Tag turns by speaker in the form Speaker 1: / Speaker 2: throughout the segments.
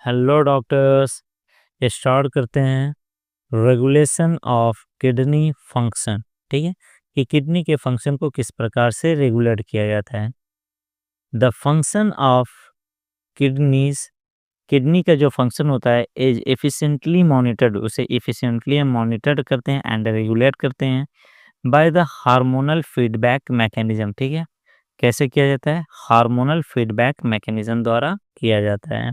Speaker 1: Hello doctors. ये start करते हैं रेगुलेशन ऑफ किडनी फंक्शन। ठीक है, कि किडनी के फंक्शन को किस प्रकार से रेगुलेट किया जाता है। The function of kidneys, kidney का जो फंक्शन होता है इज एफिशिएंटली मॉनिटर्ड, उसे एफिशिएंटली हम मॉनिटर करते हैं एंड रेगुलेट करते हैं by the hormonal feedback mechanism. ठीक है, कैसे किया जाता है? हार्मोनल फीडबैक मैकेनिज्म द्वारा किया जाता है।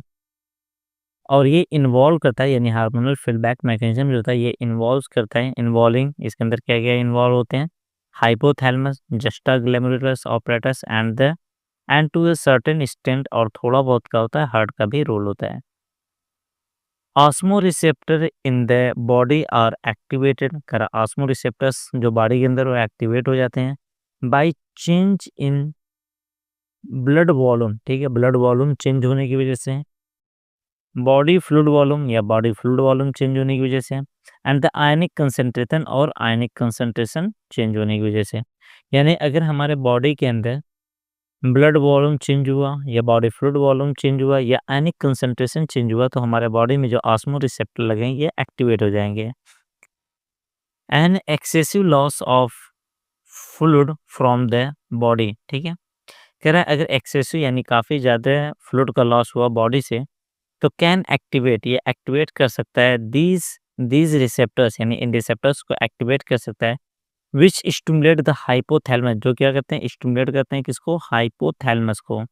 Speaker 1: और ये इन्वॉल्व करता है, यानी हार्मोनल फीडबैक मैकेनिज्म जो होता है ये इन्वॉल्व करता है, इन्वॉल्विंग इसके अंदर क्या क्या इन्वॉल्व होते हैं? Hypothalamus, juxta glomerular apparatus and to a certain extent, और थोड़ा बहुत क्या होता है, हार्ट का भी रोल होता है। Osmoreceptor in the body are activated, करा ऑस्मो रिसेप्टर्स जो बॉडी के अंदर वो एक्टिवेट हो जाते हैं by change in blood volume. ठीक है, ब्लड वॉल्यूम चेंज होने की वजह से, बॉडी फ्लूइड वॉल्यूम या बॉडी फ्लूइड वॉल्यूम चेंज होने की वजह से, एंड द आयनिक कंसंट्रेशन और आयनिक कंसंट्रेशन चेंज होने की वजह से। यानी अगर हमारे बॉडी के अंदर ब्लड वॉल्यूम चेंज हुआ या बॉडी फ्लूइड वॉल्यूम चेंज हुआ या आयनिक कंसंट्रेशन चेंज हुआ तो हमारे बॉडी में जो ऑस्मो रिसेप्टर लगे ये एक्टिवेट हो जाएंगे। An excessive loss of fluid from the body. ठीक है, कह रहा है अगर एक्सेसिव यानी काफ़ी ज़्यादा फ्लूइड का लॉस हुआ बॉडी से तो कैन एक्टिवेट, ये एक्टिवेट कर सकता है दीज रिसेप्टर्स, यानी इन रिसेप्टर्स को एक्टिवेट कर सकता है विच स्टिमुलेट द हाइपोथैलेमस, जो क्या करते हैं, स्टिमुलेट करते हैं किसको, हाइपोथैलेमस को,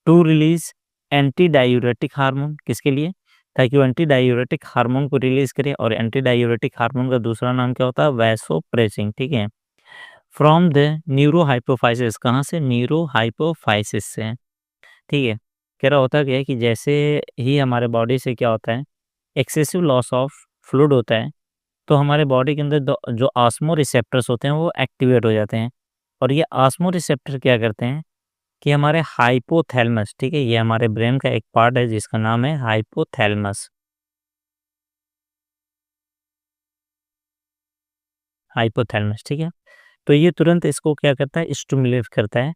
Speaker 1: to release antidiuretic hormone, किसके लिए, ताकि वो एंटी डायूरेटिक हार्मोन को रिलीज करे। और एंटी डायूरेटिक हार्मोन का दूसरा नाम क्या होता है, वैसोप्रेसिन। ठीक है, फ्रॉम द न्यूरो हाइपोफाइसिस, कहाँ से, न्यूरो हाइपोफाइसिस से। ठीक है, कह रहा होता क्या है कि जैसे ही हमारे बॉडी से क्या होता है, एक्सेसिव लॉस ऑफ फ्लूइड होता है तो हमारे बॉडी के अंदर जो ऑस्मो रिसेप्टर्स होते हैं वो एक्टिवेट हो जाते हैं। और ये ऑस्मो रिसेप्टर क्या करते हैं कि हमारे हाइपोथैलेमस, ठीक है, ये हमारे ब्रेन का एक पार्ट है जिसका नाम है हाइपोथैलेमस। हाइपोथैलेमस, ठीक है, तो ये तुरंत इसको क्या करता है, स्टिमुलेट करता है।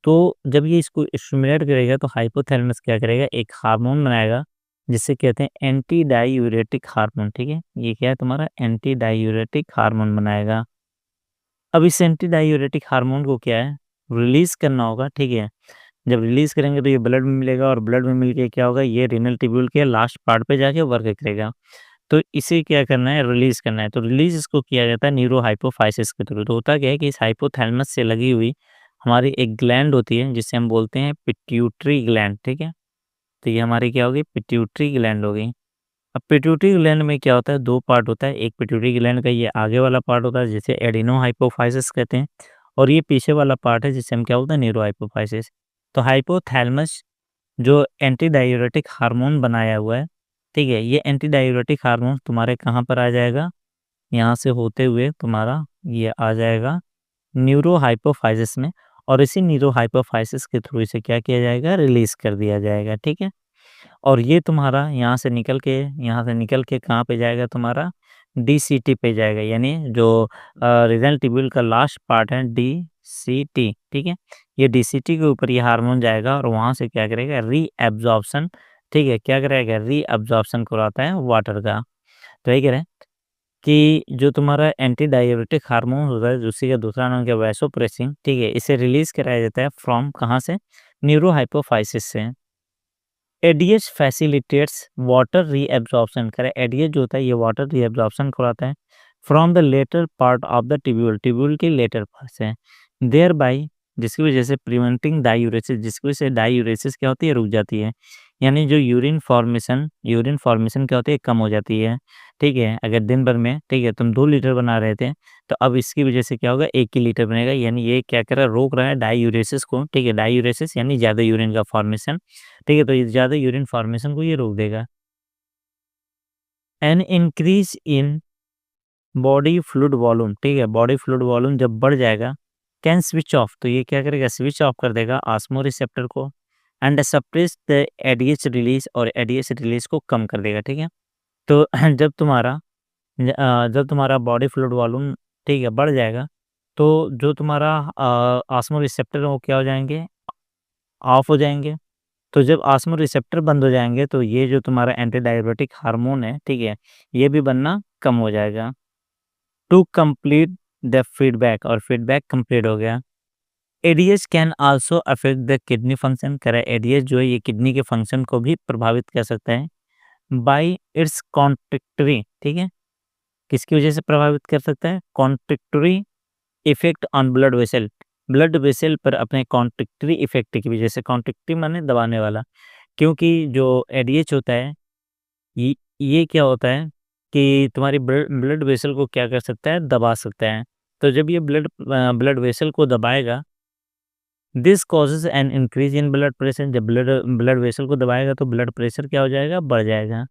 Speaker 1: तो जब ये इसको स्टिमुलेट करेगा तो हाइपोथैलेमस क्या करेगा, एक हार्मोन बनाएगा जिसे कहते हैं एंटी डायूरेटिक हार्मोन। ठीक है, ये क्या है तुम्हारा, एंटी डायूरेटिक हार्मोन बनाएगा। अब इस एंटी डायूरेटिक हार्मोन को क्या है, रिलीज करना होगा। ठीक है, जब रिलीज करेंगे तो ये ब्लड में मिलेगा और ब्लड में मिलके क्या होगा, ये रीनल ट्यूब्यूल के लास्ट पार्ट पे जाके वर्क करेगा। तो इसे क्या करना है, रिलीज करना है। तो रिलीज इसको किया जाता है न्यूरो हाइपोफाइसिस के थ्रू। तो होता क्या है कि इस हाइपोथैलेमस से लगी हुई हमारी एक ग्लैंड होती है जिसे हम बोलते हैं पिट्यूटरी ग्लैंड। ठीक है, तो ये हमारी क्या होगी, पिट्यूटरी ग्लैंड हो गई। अब पिट्यूटरी ग्लैंड में क्या होता है, दो पार्ट होता है। एक पिट्यूटरी ग्लैंड का ये आगे वाला पार्ट होता है जिसे एडिनो हाइपोफाइसिस कहते हैं, और ये पीछे वाला पार्ट है जिसे हम क्या बोलते हैं, न्यूरो हाइपोफाइसिस। तो हाइपोथैलेमस जो एंटी डायूरेटिक हार्मोन बनाया हुआ है, ठीक है, ये एंटी डायूरेटिक हार्मोन तुम्हारे कहाँ पर आ जाएगा, यहाँ से होते हुए तुम्हारा ये आ जाएगा न्यूरो हाइपोफाइसिस में, और इसी न्यूरो हाइपोफाइसिस के थ्रू इसे क्या किया जाएगा, रिलीज कर दिया जाएगा। ठीक है, और ये तुम्हारा यहाँ से निकल के कहाँ पे जाएगा, तुम्हारा डीसीटी पे जाएगा, यानी जो रीनल ट्यूब्यूल का लास्ट पार्ट है डीसीटी। ठीक है, ये डीसीटी के ऊपर ये हार्मोन जाएगा और वहाँ से क्या करेगा, रीएब्जॉर्प्शन। ठीक है, क्या करेगा, रीएब्जॉर्प्शन करवाता है वाटर का। तो यही कह रहे हैं कि जो तुम्हारा एंटी डायबिटिक हार्मोन होता है, उसी का दूसरा नाम क्या है, वैसोप्रेसिन। ठीक है, इसे रिलीज कराया जाता है फ्रॉम कहाँ से, न्यूरो हाइपोफाइसिस से। एडीएच फैसिलिटेट्स वाटर रीएब्जॉर्प्शन, करे एडीएच जो होता है ये वाटर रीएब्जॉर्प्शन कराता है from the latter part of the tubule, tubule के लेटर पार्ट से, देयर बाई, जिसकी वजह से प्रिवेंटिंग डायूरेसिस, जिसकी वजह से डायूरेसिस क्या होती है, रुक जाती है। यानी जो यूरिन फॉर्मेशन क्या होती है, कम हो जाती है। ठीक है, अगर दिन भर में, ठीक है, तुम 2 लीटर बना रहे थे तो अब इसकी वजह से क्या होगा, 1 ही लीटर बनेगा। यानी ये क्या कर रहा है, रोक रहा है डायूरेसिस को। ठीक है, डायूरेसिस यानी ज़्यादा यूरिन का फॉर्मेशन। ठीक है, तो ये ज़्यादा यूरिन फॉर्मेशन को ये रोक देगा। N increase in body fluid volume, ठीक है, बॉडी फ्लूइड वॉल्यूम जब बढ़ जाएगा, कैन स्विच ऑफ, तो ये क्या करेगा, स्विच ऑफ कर देगा ऑस्मो रिसेप्टर को, and suppress the ADH release, और एडीएच रिलीज को कम कर देगा। ठीक है, तो जब तुम्हारा बॉडी फ्लूइड वॉल्यूम, ठीक है, बढ़ जाएगा तो जो तुम्हारा ऑस्मो रिसेप्टर है वो क्या हो जाएंगे, ऑफ हो जाएंगे। तो जब ऑस्मो रिसेप्टर बंद हो जाएँगे तो ये जो तुम्हारा एंटी डायबियोटिक हार्मोन है, ठीक है? ये भी बनना कम हो जाएगा। टू कंप्लीट द फीडबैक और फीडबैक कंप्लीट हो गया। ADH can also affect the kidney function. कह रहा है एडीएच जो है ये किडनी के फंक्शन को भी प्रभावित कर सकता है बाय इट्स कॉन्ट्रैक्टरी, ठीक है? किसकी वजह से प्रभावित कर सकता है? Contradictory effect on blood vessel पर अपने कॉन्ट्रैक्टरी इफेक्ट की वजह से। कॉन्ट्रैक्टरी माने दबाने वाला, क्योंकि जो एडीएच होता है ये ये क्या होता है कि तुम्हारी ब्लड वेसल को क्या कर सकता है? दबा सकता है। तो जब ये ब्लड वेसल को दबाएगा, this causes an increase in blood pressure. जब ब्लड वेसल को दबाएगा तो ब्लड प्रेशर क्या हो जाएगा? बढ़ जाएगा।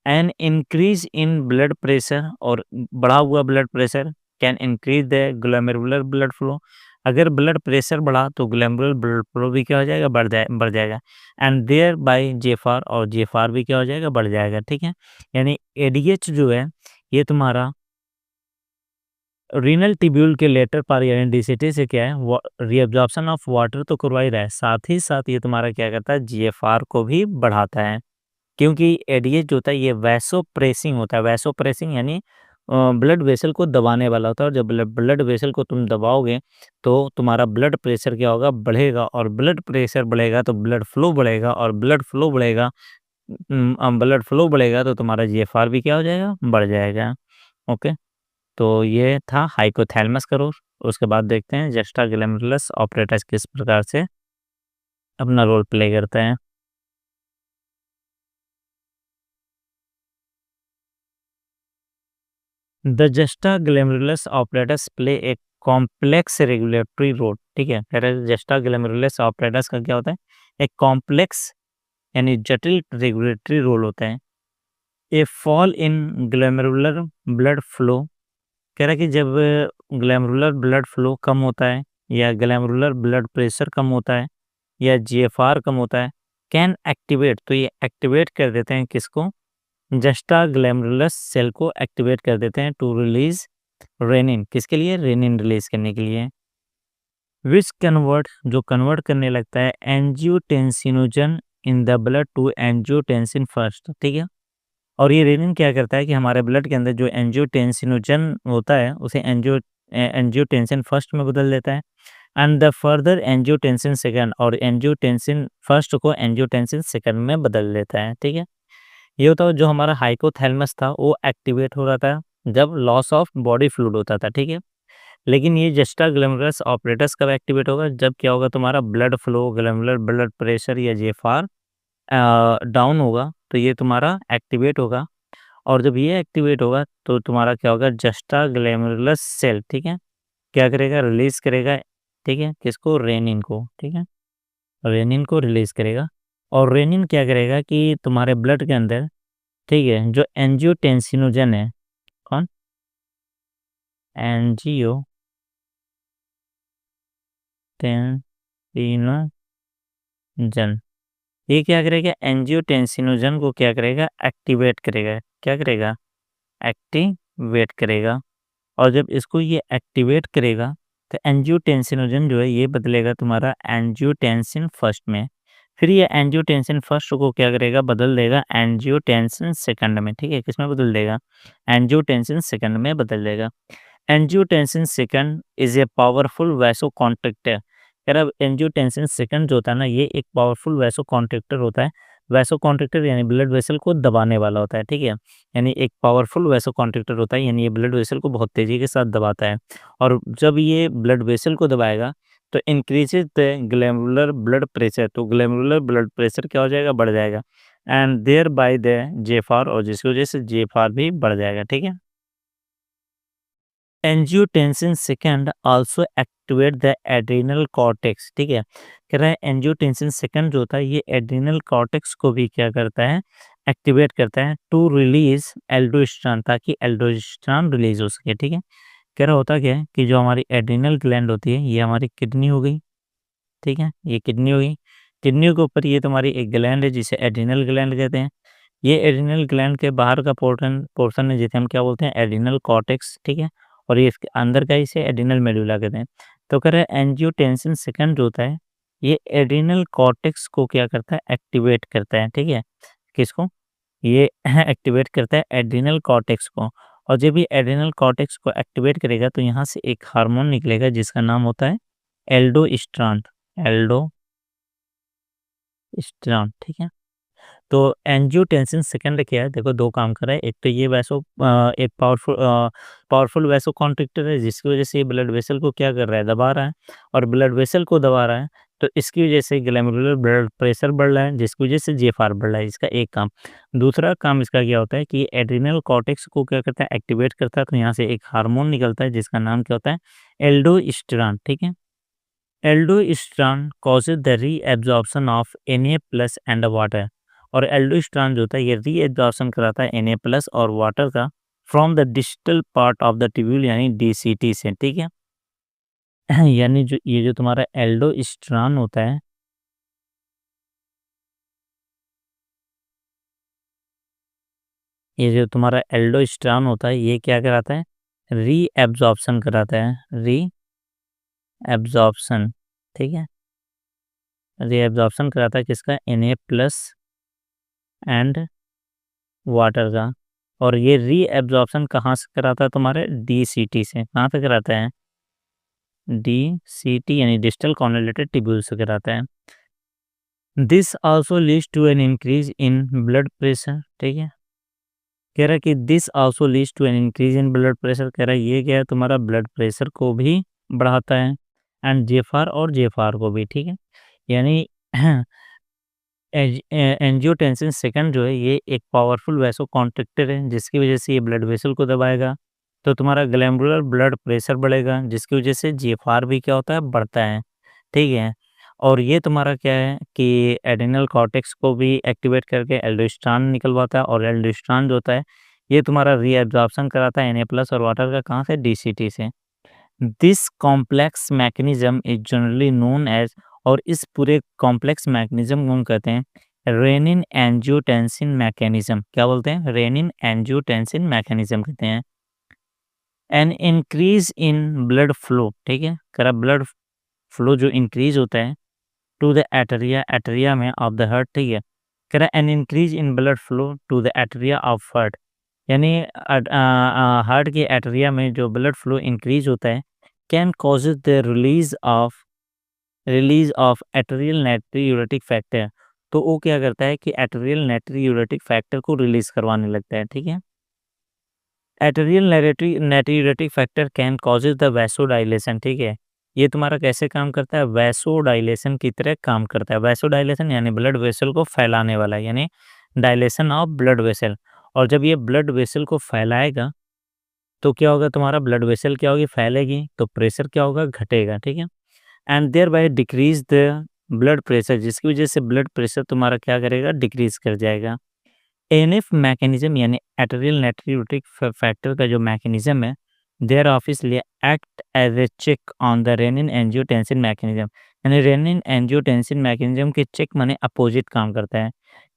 Speaker 1: N increase in blood pressure और बढ़ा हुआ blood pressure can increase the glomerular blood flow. अगर ब्लड प्रेशर बढ़ा तो ग्लोमेरुलर ब्लड फ्लो भी क्या हो जाएगा? बढ़ जाएगा। एंड देयर बाय जेफार और जेफार भी क्या हो जाएगा? बढ़ जाएगा, ठीक है? यानी एडीएच जो है ये तुम्हारा रीनल ट्यूब्यूल के लेटर पर यानी डीसीटी से क्या है? रीअब्जॉर्प्शन ऑफ वाटर तो करवा ही रहा है, साथ ही साथ ये तुम्हारा क्या करता है? जीएफआर को भी बढ़ाता है। क्योंकि एडीएच जो होता है ये वैसोप्रेसिंग होता है। वैसोप्रेसिंग यानी ब्लड वेसल को दबाने वाला होता है, और जब ब्लड वेसल को तुम दबाओगे तो तुम्हारा ब्लड प्रेशर क्या होगा? बढ़ेगा, और ब्लड प्रेशर बढ़ेगा तो ब्लड फ्लो बढ़ेगा, और ब्लड फ्लो बढ़ेगा तो तुम्हारा जीएफआर भी क्या हो जाएगा? बढ़ जाएगा। ओके, तो ये था हाइपोथैलेमस करोर। उसके बाद देखते हैं जस्टा ग्लैमरुलस ऑपरेटस किस प्रकार से अपना रोल प्ले करते हैं। द जस्टा ग्लैमरुलस ऑपरेटस प्ले एक कॉम्प्लेक्स रेगुलेटरी रोल, ठीक है? जस्टा ग्लैमरुलस ऑपरेटस का क्या होता है? एक कॉम्प्लेक्स यानी जटिल रेगुलेटरी रोल होता है। ए फॉल इन ग्लैमरुलर ब्लड फ्लो, कह रहा है कि जब ग्लैमरुलर ब्लड फ्लो कम होता है या ग्लैमरुलर ब्लड प्रेशर कम होता है या जीएफआर कम होता है, कैन एक्टिवेट, तो ये एक्टिवेट कर देते हैं किसको? जस्टा ग्लैमरुलस सेल को एक्टिवेट कर देते हैं टू रिलीज रेनिन। किसके लिए? रेनिन रिलीज करने के लिए। विच कन्वर्ट, जो कन्वर्ट करने लगता है angiotensinogen in the blood to angiotensin first, ठीक है? और ये रेनिन क्या करता है कि हमारे ब्लड के अंदर जो एंजियोटेंसिनोजन होता है उसे एंजियोटेंसिन फर्स्ट में बदल देता है, and the further angiotensin second, और एंजियोटेंसिन फर्स्ट को एंजियोटेंसिन सेकंड में बदल देता है, ठीक है? ये होता है जो हमारा हाइपोथैलेमस था वो एक्टिवेट हो रहा था जब लॉस ऑफ बॉडी फ्लूइड होता था, ठीक है? लेकिन ये जस्टा ग्लैमरुलस ऑपरेटस कब एक्टिवेट होगा? जब क्या होगा? तुम्हारा ब्लड फ्लो, ग्लैमरुलर ब्लड प्रेशर या जेफआर डाउन होगा तो ये तुम्हारा एक्टिवेट होगा, और जब ये एक्टिवेट होगा तो तुम्हारा क्या होगा? जस्टा ग्लैमरुलस सेल, ठीक है? क्या करेगा? रिलीज करेगा, ठीक है? किसको? रेनिन को, ठीक है? रेनिन को रिलीज करेगा, और रेनिन क्या करेगा कि तुम्हारे ब्लड के अंदर, ठीक है, जो एंजियोटेंसिनोजन है, कौन? एंजियोटेंसिनोजन, ये क्या करेगा? एंजियोटेंसिनोजन को क्या करेगा? एक्टिवेट करेगा। क्या करेगा? एक्टिवेट करेगा। और जब इसको ये एक्टिवेट करेगा तो एंजियोटेंसिनोजन जो है ये बदलेगा तुम्हारा एंजियोटेंसिन फर्स्ट में। फिर ये एंजियोटेंसिन फर्स्ट को क्या करेगा? बदल देगा एंजियोटेंसिन सेकंड में, ठीक है? किसमें बदल देगा? एंजियोटेंसिन सेकंड में बदल देगा। Angiotensin second is a powerful vasoconstrictor. कह रहा एंजियोटेंसिन सेकंड जो होता है ना ये एक पावरफुल वैसोकॉन्ट्रिक्टर होता है। वैसोकॉन्ट्रिक्टर यानी ब्लड वेसल को दबाने वाला होता है, ठीक है? यानी एक पावरफुल वैसोकॉन्ट्रिक्टर होता है, यानी ये ब्लड वेसल को बहुत तेज़ी के साथ दबाता है, और जब ये ब्लड वेसल को दबाएगा तो इंक्रीजेज द ग्लैमरुलर ब्लड प्रेशर, तो ग्लैमरुलर ब्लड प्रेशर क्या हो जाएगा? बढ़ जाएगा, एंड देयर बाय द जेफार, और जिसकी वजह से जेफार भी बढ़ जाएगा, ठीक है? Angiotensin second also activate the adrenal cortex, ठीक है? कह रहा है एंजियोटेंसिन सेकंड जो होता है ये एड्रिनल कॉर्टेक्स को भी क्या करता है? एक्टिवेट करता है टू रिलीज एल्डोस्टेरोन, ताकि एल्डोस्टेरोन रिलीज हो सके, ठीक है? कह रहा होता क्या है कि जो हमारी एड्रिनल ग्लैंड होती है ये हमारी किडनी हो गई, ठीक है? ये किडनी हो गई। किडनी के ऊपर ये तुम्हारी एक ग्लैंड है जिसे एड्रिनल ग्लैंड कहते हैं। ये एड्रिनल ग्लैंड के बाहर का पोर्शन है जिसे हम क्या बोलते हैं? एड्रिनल कॉर्टेक्स, ठीक है? और ये इसके अंदर का इसे एड्रिनल मेडुला कहते हैं। तो कह रहे हैं एंजियोटेंसिन सेकंड जो होता है ये एड्रिनल कॉर्टेक्स को क्या करता है, एक्टिवेट करता है, ठीक है। किसको? ये एक्टिवेट करता है एड्रिनल कॉर्टेक्स को। और जब ये एड्रिनल कॉर्टेक्स को एक्टिवेट करेगा तो यहाँ से एक हार्मोन निकलेगा जिसका नाम होता है एल्डोस्टेरॉन। एल्डोस्टेरॉन, ठीक है। तो एंजियोटेंसिन सेकंड क्या है, देखो 2 काम कर रहा है। एक तो ये एक पावरफुल वैसोकॉन्स्ट्रिक्टर है जिसकी वज़ह से ये ब्लड वेसल को क्या कर रहा है, दबा रहा है। और ब्लड वेसल को दबा रहा है तो इसकी वज़ह से ग्लोमेरुलर ब्लड प्रेशर बढ़ रहा है जिसकी वज़ह से जीएफआर बढ़ रहा है, इसका एक काम। दूसरा काम इसका क्या होता है कि एड्रिनल कॉर्टेक्स को क्या करता है, एक्टिवेट करता है। तो यहाँ से एक हार्मोन निकलता है जिसका नाम क्या होता है, एल्डोस्टेरॉन, ठीक है। Aldosterone causes the reabsorption of Na+ and water. और एल्डोस्टेरॉन जो होता है ये रीएब्जॉर्प्शन कराता है Na+ और वाटर का from the distal part of the tubule यानी डीसीटी से, ठीक है। यानी जो ये जो तुम्हारा एल्डोस्टेरॉन होता है, ये जो तुम्हारा एल्डोस्टेरॉन होता है ये क्या कराता है, रीएब्जॉर्प्शन कराता है, रीएब्जॉर्प्शन, ठीक है। रीएब्जॉर्प्शन कराता है किसका, Na+ एंड वाटर का। और ये रीएब्जॉर्प्शन कहाँ से कराता है, तुम्हारे डीसीटी से। कहाँ से कराता है, डीसीटी यानी डिस्टल कॉन्वोल्यूटेड ट्यूब्यूल से कराता है। This also leads to an increase in blood pressure, ठीक है। कह रहा है कि this also leads to an increase in blood pressure, कह रहा है ये क्या है, तुम्हारा ब्लड प्रेशर को भी बढ़ाता है एंड जेफआर को भी, ठीक है। यानी एंजियोटेंसिन सेकंड जो है ये एक पावरफुल वैसोकॉन्स्ट्रिक्टर है जिसकी वजह से ये ब्लड वेसल को दबाएगा तो तुम्हारा ग्लैमरुलर ब्लड प्रेशर बढ़ेगा जिसकी वजह से जीएफआर भी क्या होता है, बढ़ता है, ठीक है। और ये तुम्हारा क्या है कि एड्रिनल कॉर्टेक्स को भी एक्टिवेट करके एल्डोस्टेरॉन निकलवाता है। और एल्डोस्टेरॉन जो होता है ये तुम्हारा रीएब्जॉर्प्शन कराता है Na+ और वाटर का, कहाँ से, डीसीटी से। This complex mechanism is generally known as, और इस पूरे कॉम्प्लेक्स मैकेनिज्म को हम कहते हैं रेनिन एंजियोटेंसिन मैकेनिज्म। क्या बोलते हैं, रेनिन एंजियोटेंसिन मैकेनिज्म कहते हैं। N increase in blood flow, ठीक है, करा ब्लड फ्लो जो इंक्रीज होता है टू द एटरिया में ऑफ द हार्ट, ठीक है। करा an increase in blood flow to the atria of heart, यानी हार्ट के एटरिया में जो ब्लड फ्लो इंक्रीज होता है can causes the release of atrial natriuretic factor. तो वो क्या करता है कि एट्रियल नाइट्रियूरेटिक फैक्टर को रिलीज करवाने लगता है, ठीक है। Atrial natriuretic factor can causes the vasodilation, ठीक है। ये तुम्हारा कैसे काम करता है, वैसोडाइलेशन की तरह काम करता है। वैसोडाइलेशन यानी ब्लड वेसल को फैलाने वाला, यानी डायलेशन ऑफ ब्लड वेसल। और जब ये ब्लड वेसल को फैलाएगा तो क्या होगा, तुम्हारा ब्लड वेसल क्या होगी, फैलेगी तो प्रेशर क्या होगा, घटेगा, ठीक है। And thereby decrease the blood pressure, जिसकी वजह से ब्लड प्रेशर तुम्हारा क्या करेगा, डिक्रीज कर जाएगा। एएनएफ मैकेनिज्म यानी एट्रियल नाइट्रियोटिक फैक्टर का जो मैकेनिज्म है, there officially act as a check on the renin angiotensin mechanism, यानी रेनिन एंजियोटेंसिन मैकेनिज्म के चेक माने अपोजिट काम करता है।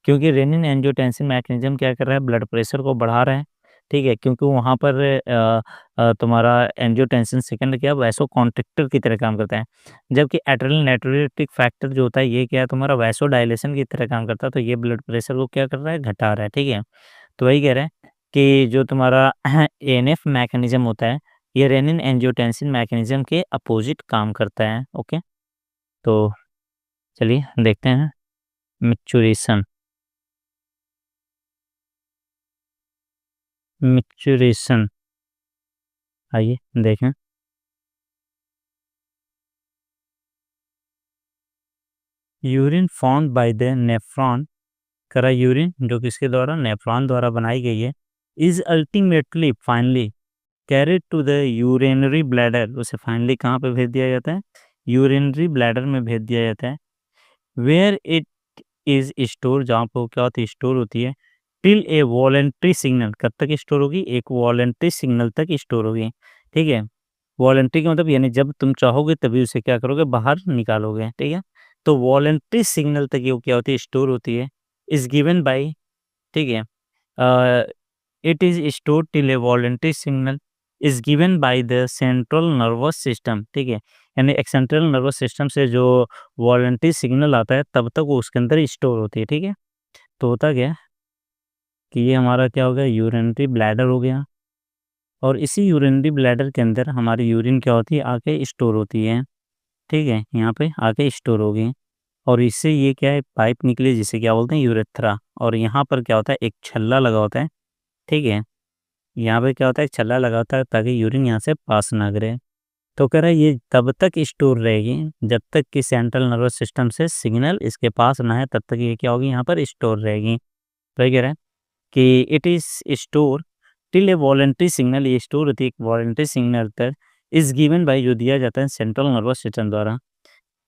Speaker 1: क्योंकि रेनिन एंजियोटेंसिन मैकेनिज्म क्या कर रहा है, ब्लड प्रेशर को बढ़ा रहा है, ठीक है। क्योंकि वहाँ पर तुम्हारा एंजियोटेंसिन सेकंड क्या, वैसोकॉन्स्ट्रिक्टर की तरह काम करता है। जबकि एट्रियल नाइट्रियोटिक फैक्टर जो होता है ये क्या है, तुम्हारा वैसोडाइलेशन की तरह काम करता है। तो ये ब्लड प्रेशर को क्या कर रहा है, घटा रहा है, ठीक है। तो वही कह रहे हैं कि जो तुम्हारा एएनएफ मैकेनिज्म होता है ये रेनिन एंजियोटेंसिन मैकेनिज्म के अपोजिट काम करता है, ओके। तो चलिए देखते हैं मिक्चुरेशन। मिक्चुरेशन, आइए देखें। Urine found by the nephron, करा यूरिन जो किसके द्वारा, नेफ्रॉन द्वारा बनाई गई है, is ultimately finally carried to the urinary bladder, उसे फाइनली कहाँ पे भेज दिया जाता है, यूरिनरी ब्लैडर में भेज दिया जाता है। वेयर इट इज स्टोर, जहाँ पर क्या होती है, स्टोर होती है। टिल ए वॉलेंट्री सिग्नल, कब तक स्टोर होगी, एक वॉलेंट्री सिग्नल तक स्टोर होगी, ठीक है। वॉलेंट्री का मतलब यानी जब तुम चाहोगे तभी उसे क्या करोगे, बाहर निकालोगे, ठीक है। तो वॉलेंट्री सिग्नल तक ये क्या होती है, स्टोर होती है। इज गिवन बाय, ठीक है, it is store till A voluntary signal is given by the central nervous system, ठीक है। यानी एक्सेंट्रल नर्वस सिस्टम से जो वॉलंटरी सिग्नल आता है तब तक वो उसके अंदर स्टोर होती है, ठीक है। तो होता क्या है कि ये हमारा क्या हो गया, यूरिनरी ब्लैडर हो गया, और इसी यूरिनरी ब्लैडर के अंदर हमारी यूरिन क्या होती है, आके स्टोर होती है, ठीक है, यहाँ पे आके स्टोर होगी। और इससे ये क्या है, पाइप निकली जिसे क्या बोलते हैं, यूरेथ्रा, और यहाँ पर क्या होता है, एक छल्ला लगा होता है, ठीक है। यहाँ पे क्या होता है, एक छल्ला लगा होता है ताकि यूरिन यहाँ से पास ना करे। तो कह रहा है ये तब तक स्टोर रहेगी जब तक कि सेंट्रल नर्वस सिस्टम से सिग्नल इसके पास ना है, तब तक ये क्या होगी, यहाँ पर स्टोर रहेगी। तो ये कह रहा है कि it is store till A voluntary signal, ये स्टोर होती है एक वॉलंटरी सिग्नल तक, इज़ गिवन बाय, जो दिया जाता है सेंट्रल नर्वस सिस्टम द्वारा।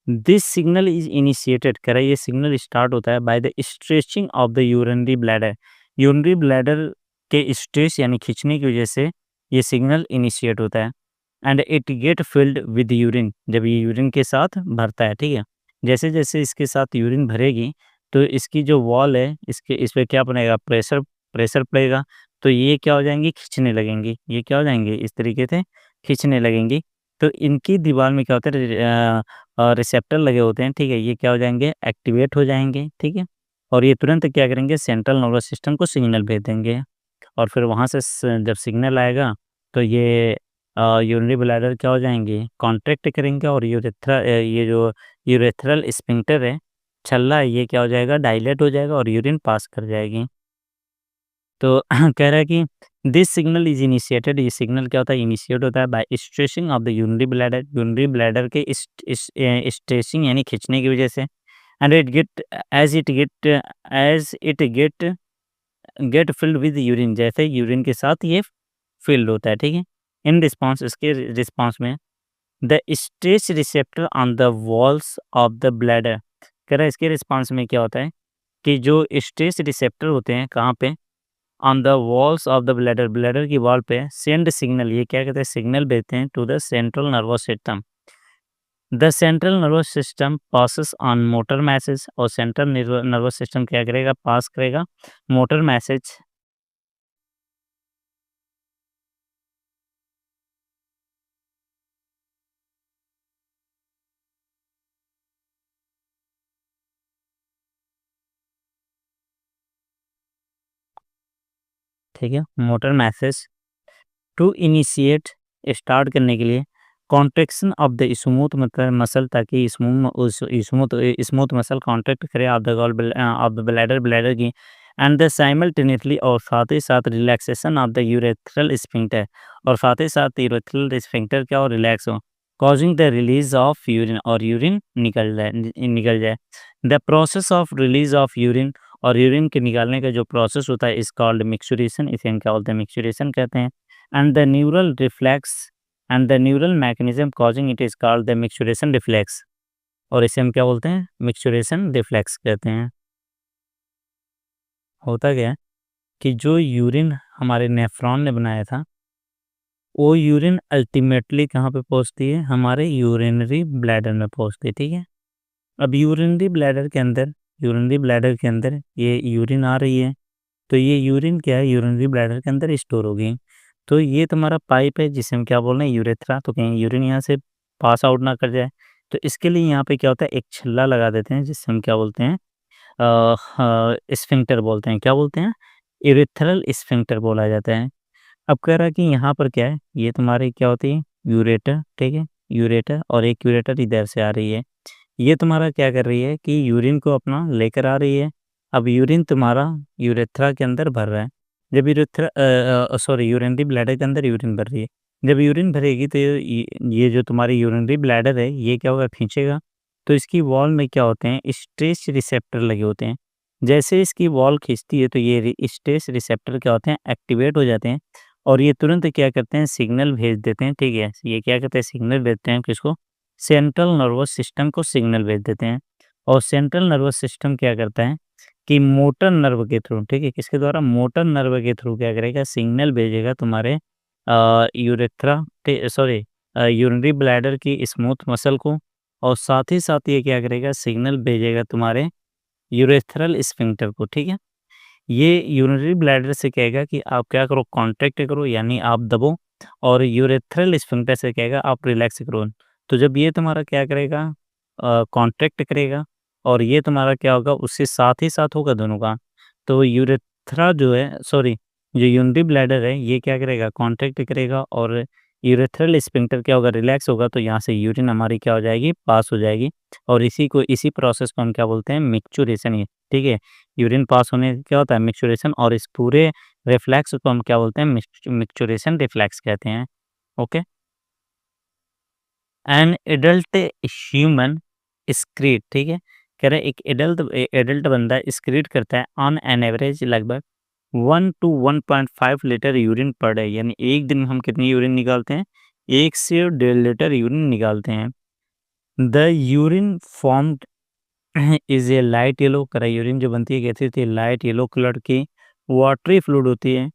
Speaker 1: दिस सिग्नल इज इनिशिएटेड, कह रहा है ये सिग्नल स्टार्ट होता है by the stretching of the urinary bladder, urinary bladder के स्ट्रेच यानी खींचने की वजह से ये सिग्नल इनिशिएट होता है। And it get filled with urine, जब ये यूरिन के साथ भरता है, ठीक है। जैसे जैसे इसके साथ यूरिन भरेगी तो इसकी जो वॉल है इसके, इस पे क्या बनेगा, प्रेशर प्रेशर पड़ेगा, तो ये क्या हो जाएंगी, खींचने लगेंगी, ये क्या हो जाएंगे, इस तरीके से खींचने लगेंगी। तो इनकी दीवार में क्या होता है, रिसेप्टर लगे होते हैं, ठीक है, ये क्या हो जाएँगे, एक्टिवेट हो जाएँगे, ठीक है। और ये तुरंत क्या करेंगे, सेंट्रल नर्वस सिस्टम को सिग्नल भेज देंगे, और फिर वहाँ से जब सिग्नल आएगा तो ये यूरिनरी ब्लैडर क्या हो जाएँगे, कॉन्ट्रैक्ट करेंगे, और ये जो यूरेथ्रल स्फिंक्टर है, छल्ला है, ये क्या हो जाएगा, डायलेट हो जाएगा और यूरिन पास कर जाएगी। तो कह रहा है कि दिस सिग्नल इज इनिशिएटेड, ये सिग्नल क्या होता है, इनिशिएट होता है by stretching of the urinary bladder के स्ट्रेचिंग यानी खींचने की वजह से। And it get as it get filled with urine, जैसे यूरिन के साथ ये फिल्ड होता है, ठीक है। इन रिस्पॉन्स, इसके रिस्पॉन्स में the stretch receptor on the walls of the bladder, कह रहा है इसके रिस्पॉन्स में क्या होता है कि जो स्ट्रेच रिसेप्टर होते हैं कहाँ पे, on the walls of the bladder, bladder की वॉल पे सेंड सिग्नल, ये क्या कहते हैं, सिग्नल भेजते हैं to the central nervous system. The central nervous system passes on motor message, और सेंट्रल नर्वस सिस्टम क्या करेगा, पास करेगा मोटर मैसेज। ठीक है, motor message to initiate, start करने के लिए कॉन्ट्रैक्शन ऑफ द स्मूथ मतलब मसल, ताकि स्मूथ स्मूथ मसल कॉन्ट्रैक्ट करे of the of the bladder, bladder की। एंड द साइमल्टेनियसली, और साथ ही साथ relaxation of the urethral sphincter, और साथ ही साथ यूरेथ्रल स्फिंक्टर क्या हो, रिलैक्स हो, causing the release of urine, और यूरिन निकल जाए। The process of release of urine, और यूरिन के निकालने का जो प्रोसेस होता है इस कॉल्ड मिक्सचुरेशन, इसे हम क्या बोलते हैं, मिक्सचुरेशन कहते हैं। And the neural reflex and the neural mechanism causing it is called the micturition reflex, और इसे हम क्या बोलते हैं, मिक्सचुरेशन रिफ्लेक्स कहते हैं। होता क्या है कि जो यूरिन हमारे नेफ्रॉन ने बनाया था, वो यूरिन अल्टीमेटली कहाँ पे पहुँचती है, हमारे यूरिनरी ब्लैडर में पहुँचती है, ठीक है। अब यूरिनरी ब्लैडर के अंदर ये यूरिन आ रही है, तो ये यूरिन क्या है, यूरिनरी ब्लैडर के अंदर स्टोर हो गई। तो ये तुम्हारा पाइप है जिसे हम क्या बोल रहे हैं, यूरेथ्रा, तो कहीं यूरिन यहाँ से पास आउट ना कर जाए, तो इसके लिए यहाँ पे क्या होता है, एक छल्ला लगा देते हैं जिससे हम क्या बोलते हैं, स्फिंक्टर बोलते हैं, क्या बोलते हैं, यूरेथ्रल स्फिंक्टर बोला जाता है। अब कह रहा है कि यहाँ पर क्या है, ये तुम्हारी क्या होती है, यूरेटर, ठीक है, यूरेटर, और एक यूरेटर इधर से आ रही है, ये तुम्हारा क्या कर रही है कि यूरिन को अपना लेकर आ रही है। अब यूरिन तुम्हारा यूरेथ्रा के अंदर भर रहा है, जब यूरिनरी ब्लैडर के अंदर यूरिन भर रही है, जब यूरिन भरेगी तो ये जो तुम्हारी यूरिनरी ब्लैडर है ये क्या होगा, खींचेगा, तो इसकी वॉल में क्या होते हैं, स्ट्रेच रिसेप्टर लगे होते हैं। जैसे इसकी वॉल खींचती है तो ये स्ट्रेच रिसेप्टर क्या होते हैं, एक्टिवेट हो जाते हैं, और ये तुरंत क्या करते हैं, सिग्नल भेज देते हैं, ठीक है, ये क्या करते हैं, सिग्नल भेजते हैं किसको, सेंट्रल नर्वस सिस्टम को सिग्नल भेज देते हैं। और सेंट्रल नर्वस सिस्टम क्या करता है कि मोटर नर्व के थ्रू, ठीक है, किसके द्वारा, मोटर नर्व के थ्रू क्या करेगा, सिग्नल भेजेगा तुम्हारे यूरेथ्रा सॉरी यूरिनरी ब्लैडर की स्मूथ मसल को, और साथ ही साथ ये क्या करेगा, सिग्नल भेजेगा तुम्हारे यूरेथ्रल स्फिंक्टर को, ठीक है। ये यूरिनरी ब्लैडर से कहेगा कि आप क्या करो, कॉन्ट्रैक्ट करो, यानी आप दबो, और यूरेथ्रल स्फिंक्टर से कहेगा आप रिलैक्स करो, तो जब ये तुम्हारा क्या करेगा कॉन्ट्रैक्ट करेगा और ये तुम्हारा क्या होगा उससे साथ ही साथ होगा दोनों का, तो यूरेथ्रा जो है सॉरी जो यूरिनरी ब्लैडर है ये क्या करेगा कॉन्ट्रैक्ट करेगा और यूरेथ्रल स्फिंक्टर क्या होगा रिलैक्स होगा, तो यहाँ से यूरिन हमारी क्या हो जाएगी पास हो जाएगी और इसी प्रोसेस को हम क्या बोलते हैं मिक्चुरेशन। ये ठीक है, यूरिन पास होने क्या होता है मिक्चुरेशन, और इस पूरे रिफ्लेक्स को हम क्या बोलते हैं मिक्चुरेशन रिफ्लेक्स कहते हैं। ओके, एन एडल्ट ह्यूमन स्क्रीट, ठीक है, कह रहे एक एडल्ट बंदा स्क्रीट करता है ऑन एन एवरेज लगभग 1 to 1.5 litre urine per day, यानी एक दिन में हम कितनी यूरिन निकालते हैं 1 से 1.5 लीटर यूरिन निकालते हैं। The urine formed is a light yellow, करा यूरिन जो बनती है कैसी होती है लाइट येलो कलर की वाटरी फ्लूइड होती है,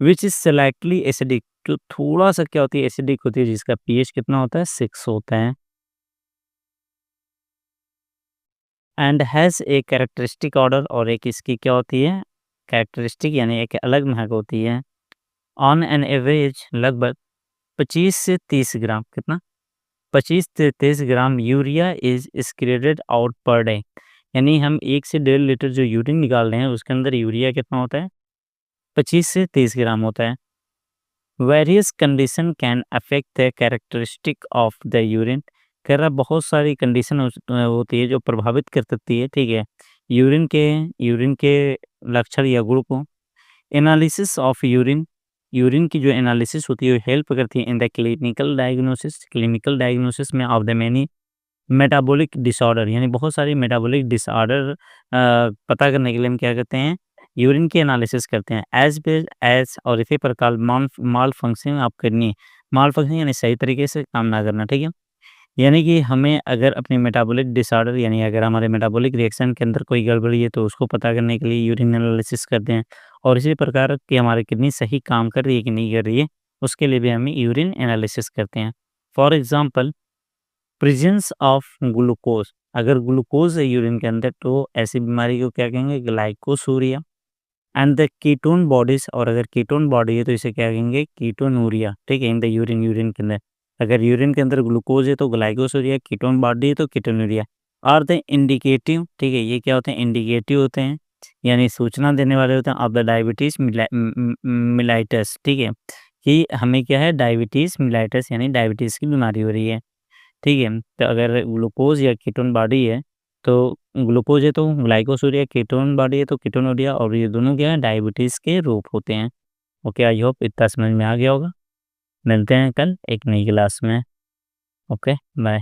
Speaker 1: विच इज स्लाइटली एसिडिक, जो थोड़ा सा क्या होती है एसिडिक होती है, जिसका पीएच कितना होता है 6 होता है। And has a characteristic order, और एक इसकी क्या होती है कैरेक्टरिस्टिक यानी एक अलग महक होती है। ऑन एन एवरेज लगभग 25 से 30 ग्राम, कितना 25 से 30 gram urea is excreted out per day, यानी हम 1 से 1.5 लीटर जो यूरिन निकाल रहे हैं उसके अंदर यूरिया कितना होता है 25 से 30 ग्राम होता है। Various condition can affect the characteristic of the urine, कह रहा बहुत सारी कंडीशन होती है जो प्रभावित कर सकती है, ठीक है, यूरिन के लक्षण या गुण को। एनालिसिस ऑफ यूरिन, यूरिन की जो एनालिसिस होती है हेल्प करती है इन द क्लिनिकल डायग्नोसिस में of the many metabolic disorder, यानी बहुत सारी मेटाबॉलिक डिसऑर्डर पता करने के लिए हम क्या करते हैं यूरिन की एनालिसिस करते हैं। एज वेल एज, और इसी प्रकार माल फंक्शन आप करनी, माल फंक्शन यानी सही तरीके से काम ना करना, ठीक है, यानी कि हमें अगर अपनी मेटाबॉलिक डिसऑर्डर यानी अगर हमारे मेटाबॉलिक रिएक्शन के अंदर कोई गड़बड़ी है तो उसको पता करने के लिए यूरिन एनालिसिस करते हैं, और इसी प्रकार कि हमारी किडनी सही काम कर रही है कि नहीं कर रही है उसके लिए भी हम यूरिन एनालिसिस करते हैं। For example presence of glucose, अगर ग्लूकोज है यूरिन के अंदर तो ऐसी बीमारी को क्या कहेंगे glycosuria. And the ketone bodies, और अगर कीटोन बॉडी है तो इसे क्या कहेंगे कीटोनूरिया, ठीक है, इन द यूरिन के अंदर अगर यूरिन के अंदर ग्लूकोज है तो ग्लाइकोसूरिया, कीटोन बॉडी है तो कीटोनूरिया। और द इंडिकेटिव, ठीक है, ये क्या होते हैं इंडिकेटिव होते हैं यानी सूचना देने वाले होते हैं ऑफ द डायबिटीज मिलाइटस, ठीक है, कि हमें क्या है डायबिटीज मिलाइटस यानी डायबिटीज की बीमारी हो रही है, ठीक है। तो अगर ग्लूकोज या कीटोन बॉडी है तो ग्लूकोज है तो ग्लाइकोसूरिया, कीटोन बॉडी है तो कीटोनूरिया, और ये दोनों क्या है डायबिटीज़ के रूप होते हैं। ओके, आई होप इतना समझ में आ गया होगा। मिलते हैं कल एक नई क्लास में। Okay, bye.